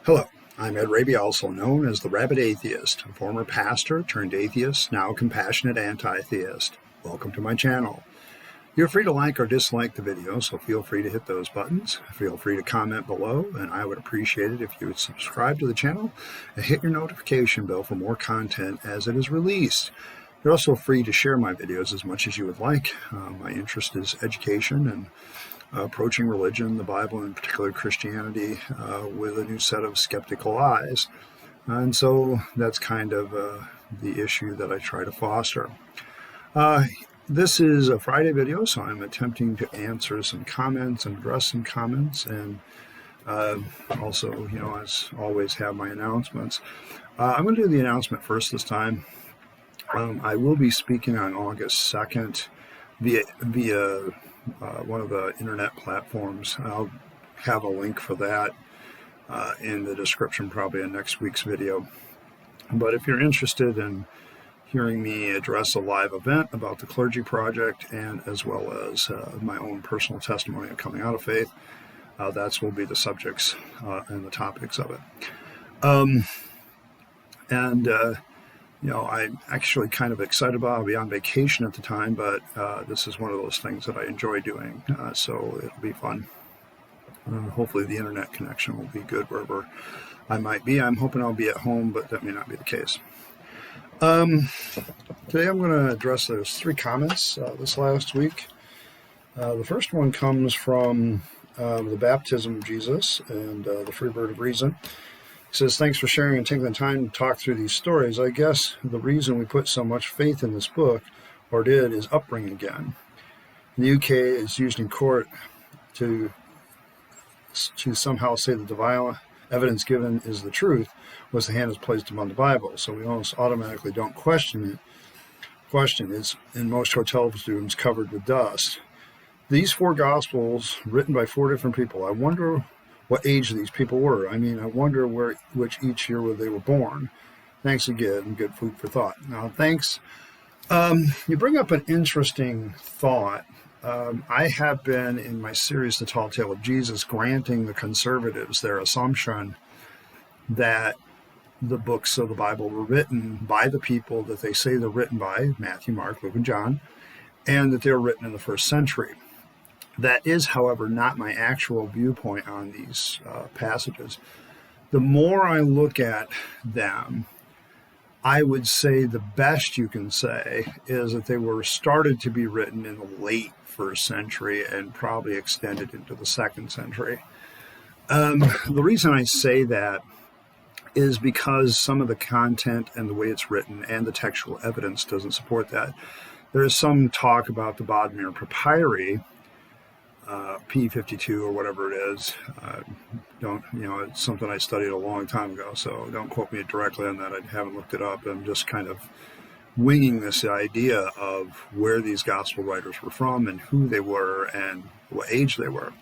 Hello, I'm Ed Rabyd, also known as the Rabyd Atheist, a former pastor turned atheist, now compassionate anti-theist. Welcome to my channel. You're free to like or dislike the video, so feel free to hit those buttons. Feel free to comment below, and I would appreciate it if you would subscribe to the channel and hit your notification bell for more content as it is released. You're also free to share my videos as much as you would like. My interest is education and approaching religion, the Bible, in particular Christianity, with a new set of skeptical eyes. And so that's kind of the issue that I try to foster. This is a Friday video, so I'm attempting to answer some comments and address some comments, and also, as always, have my announcements. I'm going to do the announcement first this time. I will be speaking on August 2nd via one of the internet platforms. I'll have a link for that in the description, probably in next week's video. But if you're interested in hearing me address a live event about the Clergy Project, and as well as my own personal testimony of coming out of faith, that will be the subjects and the topics of it. I'm actually kind of excited about it. I'll be on vacation at the time, but this is one of those things that I enjoy doing, so it'll be fun. Hopefully the internet connection will be good wherever I might be. I'm hoping I'll be at home, but that may not be the case. Today I'm going to address those three comments this last week. The first one comes from the baptism of Jesus and the Free Bird of Reason. He says, thanks for sharing and taking the time to talk through these stories. I guess the reason we put so much faith in this book, or did, is upbringing again. In the UK, it's used in court to somehow say that the violent evidence given is the truth, was the hand is placed upon the Bible. So we almost automatically don't question it. It's in most hotel rooms covered with dust. These four Gospels, written by four different people, I wonder what age these people were. I wonder which each year where they were born. Thanks again, good food for thought. Now, thanks. You bring up an interesting thought. I have been, in my series, The Tall Tale of Jesus, granting the conservatives their assumption that the books of the Bible were written by the people that they say they're written by, Matthew, Mark, Luke, and John, and that they're written in the first century. That is, however, not my actual viewpoint on these passages. The more I look at them, I would say the best you can say is that they were started to be written in the late first century and probably extended into the second century. The reason I say that is because some of the content and the way it's written and the textual evidence doesn't support that. There is some talk about the Bodmer Papyri, P52 or whatever it is. It's something I studied a long time ago, so don't quote me directly on that. I haven't looked it up. I'm just kind of winging this idea of where these gospel writers were from and who they were and what age they were.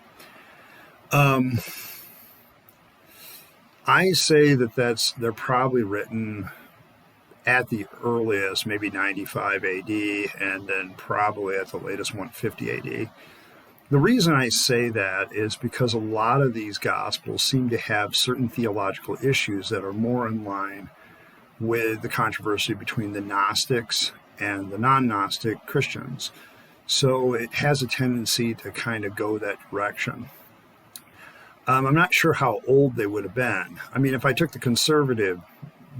I say that they're probably written at the earliest, maybe 95 AD, and then probably at the latest 150 AD. The reason I say that is because a lot of these Gospels seem to have certain theological issues that are more in line with the controversy between the Gnostics and the non-Gnostic Christians. So it has a tendency to kind of go that direction. I'm not sure how old they would have been. If I took the conservative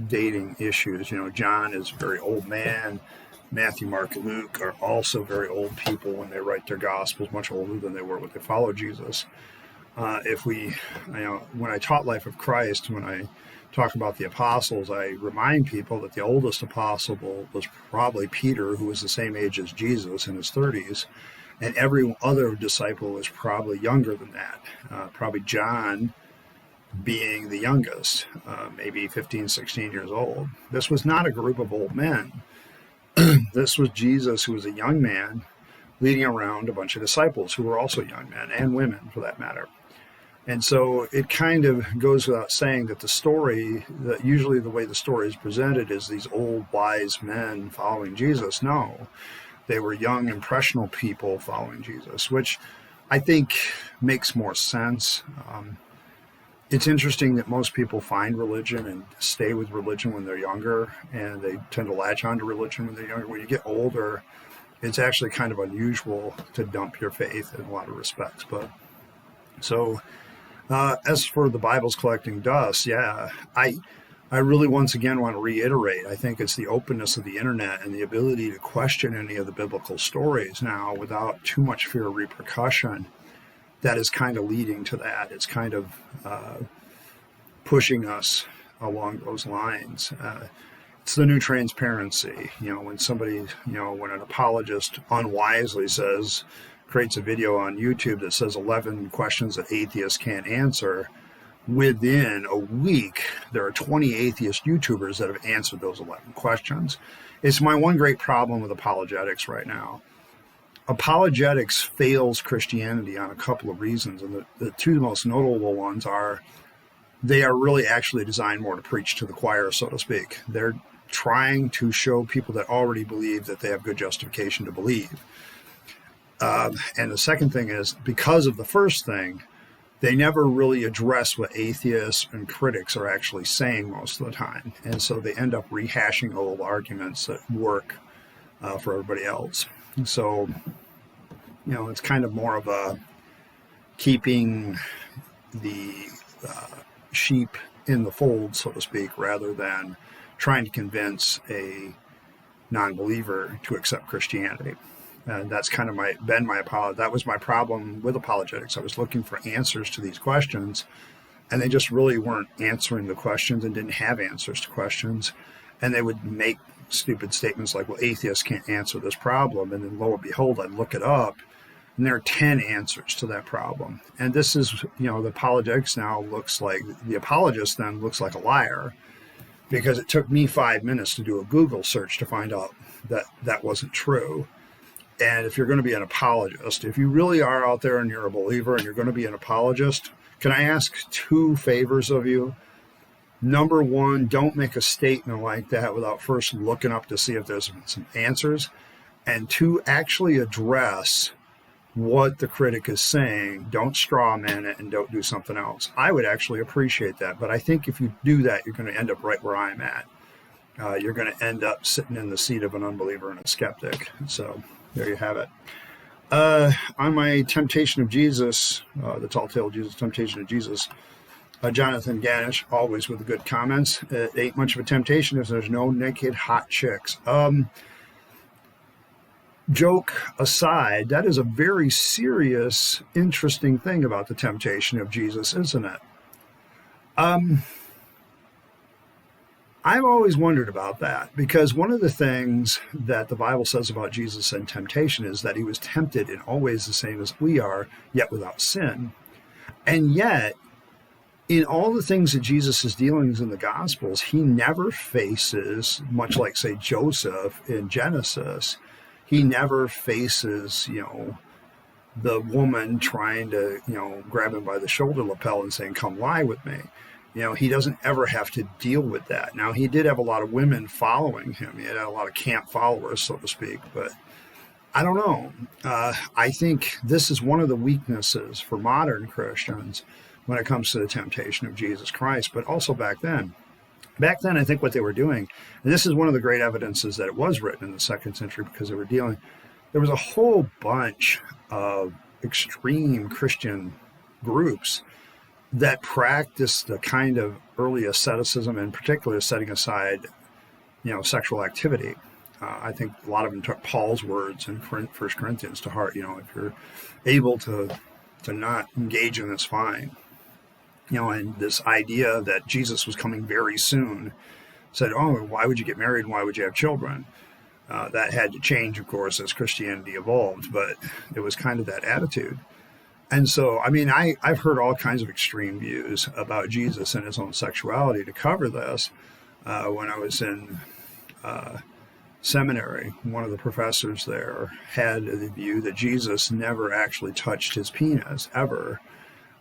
dating issues, John is a very old man. Matthew, Mark, and Luke are also very old people when they write their Gospels, much older than they were when they followed Jesus. When I taught Life of Christ, when I talk about the apostles, I remind people that the oldest apostle was probably Peter, who was the same age as Jesus in his 30s, and every other disciple was probably younger than that, probably John being the youngest, maybe 15, 16 years old. This was not a group of old men. This was Jesus, who was a young man, leading around a bunch of disciples who were also young men, and women for that matter. And so it kind of goes without saying that the story, that usually the way the story is presented is these old wise men following Jesus. No, they were young, impressionable people following Jesus, which I think makes more sense. It's interesting that most people find religion and stay with religion when they're younger, and they tend to latch onto religion when they're younger. When you get older, it's actually kind of unusual to dump your faith in a lot of respects. But so, as for the Bible's collecting dust, yeah, I really once again want to reiterate, I think it's the openness of the internet and the ability to question any of the biblical stories now without too much fear of repercussion that is kind of leading to that. It's kind of pushing us along those lines. It's the new transparency. When somebody, when an apologist unwisely creates a video on YouTube that says 11 questions that atheists can't answer, within a week, there are 20 atheist YouTubers that have answered those 11 questions. It's my one great problem with apologetics right now. Apologetics fails Christianity on a couple of reasons, and the two most notable ones are they are really actually designed more to preach to the choir, so to speak. They're trying to show people that already believe that they have good justification to believe. And the second thing is, because of the first thing, they never really address what atheists and critics are actually saying most of the time. And so they end up rehashing old arguments that work for everybody else. So, it's kind of more of a keeping the sheep in the fold, so to speak, rather than trying to convince a non-believer to accept Christianity. And that's kind of that was my problem with apologetics. I was looking for answers to these questions, and they just really weren't answering the questions and didn't have answers to questions. And they would make stupid statements like, well, atheists can't answer this problem. And then lo and behold, I'd look it up, and there are 10 answers to that problem. And this is, the apologetics now looks like, the apologist then looks like a liar, because it took me 5 minutes to do a Google search to find out that that wasn't true. And if you're going to be an apologist, if you really are out there and you're a believer and you're going to be an apologist, can I ask 2 favors of you? Number one, don't make a statement like that without first looking up to see if there's some answers. And 2, actually address what the critic is saying. Don't straw man it and don't do something else. I would actually appreciate that. But I think if you do that, you're going to end up right where I'm at. You're going to end up sitting in the seat of an unbeliever and a skeptic. So there you have it. On my Temptation of Jesus, the Tall Tale of Jesus, Temptation of Jesus, Jonathan Ganish, always with the good comments. It ain't much of a temptation if there's no naked hot chicks. Joke aside, that is a very serious, interesting thing about the temptation of Jesus, isn't it? I've always wondered about that, because one of the things that the Bible says about Jesus and temptation is that he was tempted in all ways the same as we are, yet without sin. And yet, in all the things that Jesus is dealing with in the Gospels, he never faces, much like, say, Joseph in Genesis, he never faces, the woman trying to, grab him by the shoulder lapel and saying, come lie with me. He doesn't ever have to deal with that. Now, he did have a lot of women following him. He had a lot of camp followers, so to speak. But I don't know. I think this is one of the weaknesses for modern Christians when it comes to the temptation of Jesus Christ, but also back then. Back then, I think what they were doing, and this is one of the great evidences that it was written in the 2nd century, because there was a whole bunch of extreme Christian groups that practiced the kind of early asceticism, in particular setting aside, sexual activity. I think a lot of them took Paul's words in 1 Corinthians to heart. If you're able to not engage in this, fine. And this idea that Jesus was coming very soon said, oh, why would you get married and why would you have children? That had to change, of course, as Christianity evolved, but it was kind of that attitude. And so, I've heard all kinds of extreme views about Jesus and his own sexuality to cover this. When I was in seminary, one of the professors there had the view that Jesus never actually touched his penis, ever,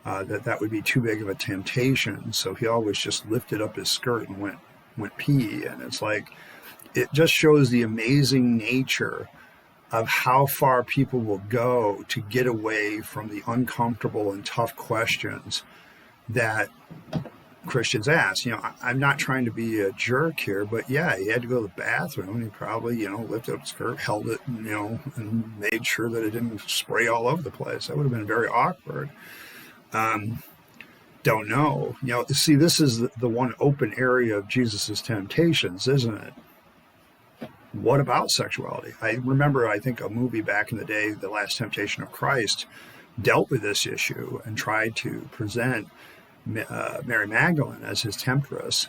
that would be too big of a temptation. So he always just lifted up his skirt and went pee. And it's like, it just shows the amazing nature of how far people will go to get away from the uncomfortable and tough questions that Christians ask. I'm not trying to be a jerk here, but yeah, he had to go to the bathroom. He probably, lifted up his skirt, held it, and made sure that it didn't spray all over the place. That would have been very awkward. Don't know. See, this is the one open area of Jesus's temptations, isn't it? What about sexuality? I remember, I think, a movie back in the day, The Last Temptation of Christ, dealt with this issue and tried to present Mary Magdalene as his temptress,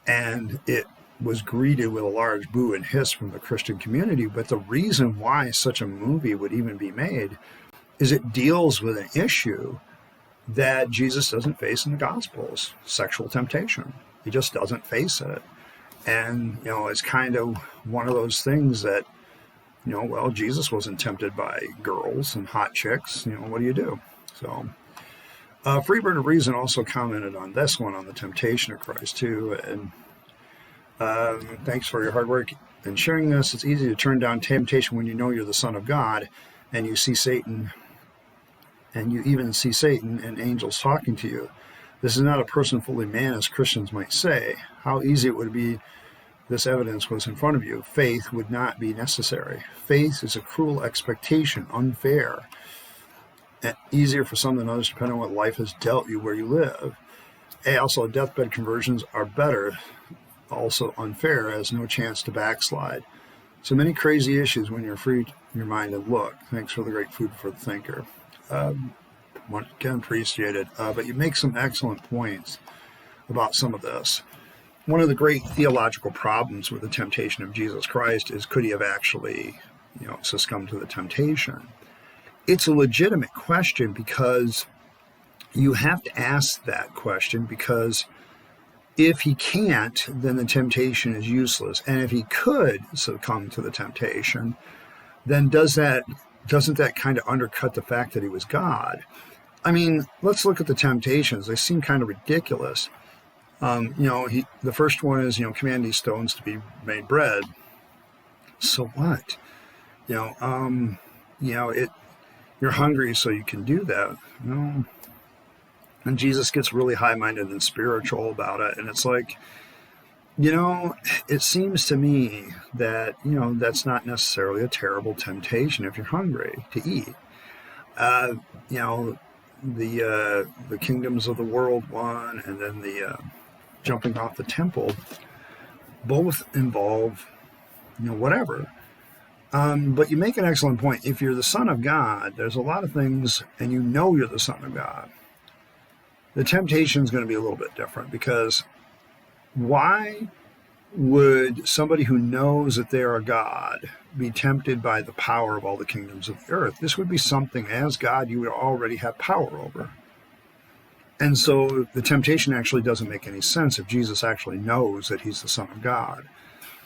and it was greeted with a large boo and hiss from the Christian community. But the reason why such a movie would even be made is it deals with an issue that Jesus doesn't face in the Gospels: sexual temptation. He just doesn't face it. And, it's kind of one of those things that, well, Jesus wasn't tempted by girls and hot chicks. What do you do? So, Freebird of Reason also commented on this one, on the temptation of Christ, too. And thanks for your hard work in sharing this. It's easy to turn down temptation when you know you're the Son of God and you see Satan, and you even see Satan and angels talking to you. This is not a person fully man, as Christians might say. How easy it would be this evidence was in front of you. Faith would not be necessary. Faith is a cruel expectation, unfair, and easier for some than others, depending on what life has dealt you where you live. Also, deathbed conversions are better, also unfair, as no chance to backslide. So many crazy issues when you're free your mind to look. Thanks for the great food for the thinker. Again, appreciate it. But you make some excellent points about some of this. One of the great theological problems with the temptation of Jesus Christ is, could he have actually, succumbed to the temptation? It's a legitimate question, because you have to ask that question, because if he can't, then the temptation is useless. And if he could succumb to the temptation, then doesn't that kind of undercut the fact that he was God? I mean, let's look at the temptations. They seem kind of ridiculous. The first one is, command these stones to be made bread. So what? You're hungry, so you can do that. And Jesus gets really high-minded and spiritual about it. And it's like, it seems to me that, that's not necessarily a terrible temptation if you're hungry to eat. The kingdoms of the world one, and then the jumping off the temple, both involve, whatever. But you make an excellent point. If you're the Son of God, there's a lot of things, and you're the Son of God. The temptation is going to be a little bit different, because why would somebody who knows that they are a God be tempted by the power of all the kingdoms of the earth? This would be something, as God, you would already have power over. And so the temptation actually doesn't make any sense if Jesus actually knows that he's the Son of God.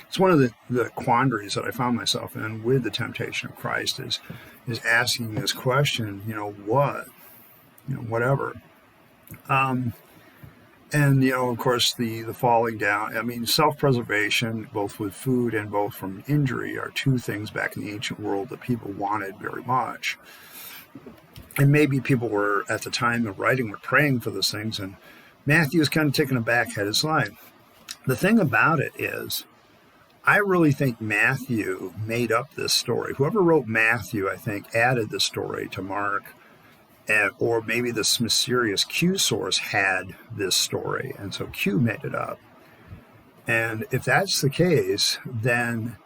It's one of the quandaries that I found myself in with the temptation of Christ is asking this question, what? Whatever. And, of course, the falling down. I mean, self-preservation, both with food and both from injury, are two things back in the ancient world that people wanted very much. And maybe people were, at the time of writing, were praying for those things. And Matthew is kind of taking a backheaded slide. The thing about it is, I really think Matthew made up this story. Whoever wrote Matthew, I think, added the story to Mark. Or maybe this mysterious Q source had this story, and so Q made it up. And if that's the case, then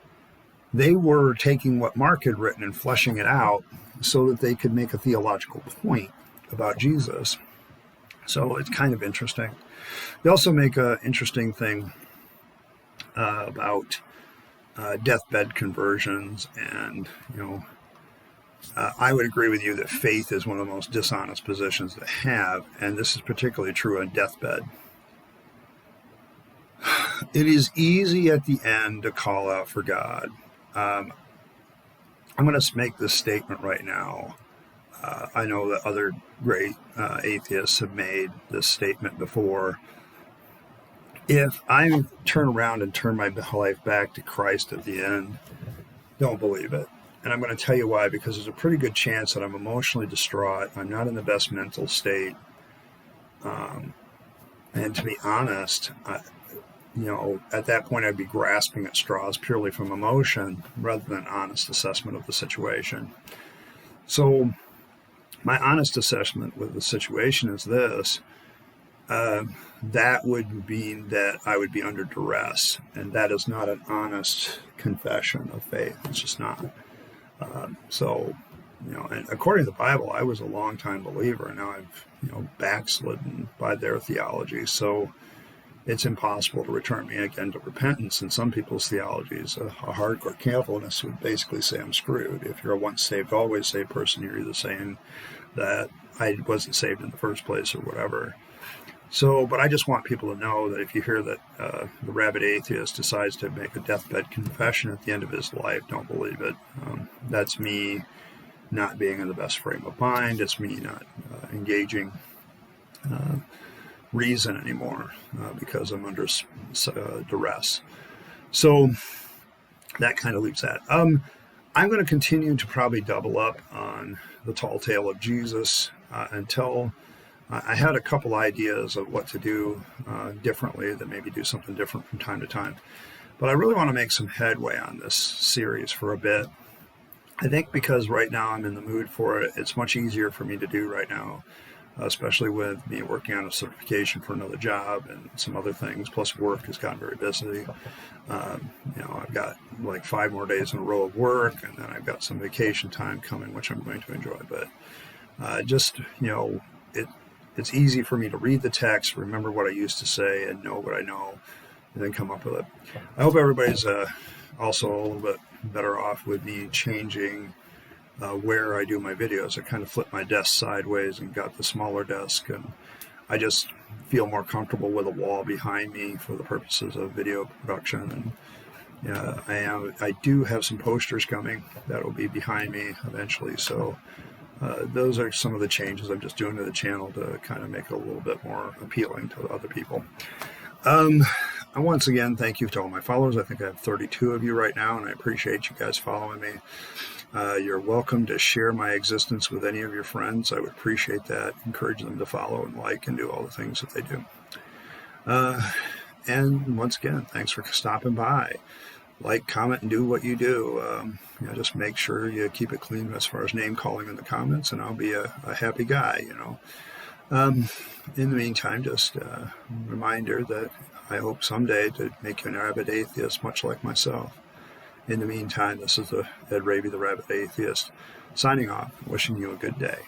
they were taking what Mark had written and fleshing it out so that they could make a theological point about Jesus. So it's kind of interesting. They also make an interesting thing about deathbed conversions, and, I would agree with you that faith is one of the most dishonest positions to have, and this is particularly true on deathbed. It is easy at the end to call out for God. I'm going to make this statement right now. I know that other great atheists have made this statement before. If I turn around and turn my life back to Christ at the end, don't believe it. And I'm going to tell you why, because there's a pretty good chance that I'm emotionally distraught. I'm not in the best mental state. And to be honest, at that point I'd be grasping at straws purely from emotion rather than honest assessment of the situation. So my honest assessment with the situation is this. That would mean that I would be under duress, and that is not an honest confession of faith. It's just not. And according to the Bible, I was a longtime believer, and now I've, backslidden by their theology. So it's impossible to return me again to repentance. And some people's theology is a hardcore Calvinist would basically say I'm screwed. If you're a once saved, always saved person, you're either saying that I wasn't saved in the first place or whatever. So, but I just want people to know that if you hear that the rabid atheist decides to make a deathbed confession at the end of his life, don't believe it. That's me not being in the best frame of mind. It's me not engaging reason anymore because I'm under duress. So that kind of leaves that. I'm going to continue to probably double up on the tall tale of Jesus until I had a couple ideas of what to do differently, that maybe do something different from time to time. But I really want to make some headway on this series for a bit. I think because right now I'm in the mood for it, it's much easier for me to do right now, especially with me working on a certification for another job and some other things, plus work has gotten very busy. I've got like 5 more days in a row of work, and then I've got some vacation time coming, which I'm going to enjoy. But it's easy for me to read the text, remember what I used to say, and know what I know, and then come up with it. I hope everybody's also a little bit better off with me changing where I do my videos. I kind of flipped my desk sideways and got the smaller desk, and I just feel more comfortable with a wall behind me for the purposes of video production. And I do have some posters coming that will be behind me eventually. So those are some of the changes I'm just doing to the channel to kind of make it a little bit more appealing to other people. And once again, thank you to all my followers. I think I have 32 of you right now, and I appreciate you guys following me. You're welcome to share my existence with any of your friends. I would appreciate that. Encourage them to follow and like and do all the things that they do. And once again, thanks for stopping by. Like, comment, and do what you do. Just make sure you keep it clean as far as name calling in the comments, and I'll be a happy guy, In the meantime, just a reminder that I hope someday to make you an rabid atheist, much like myself. In the meantime, this is Rabyd, the Rabid Atheist, signing off, wishing you a good day.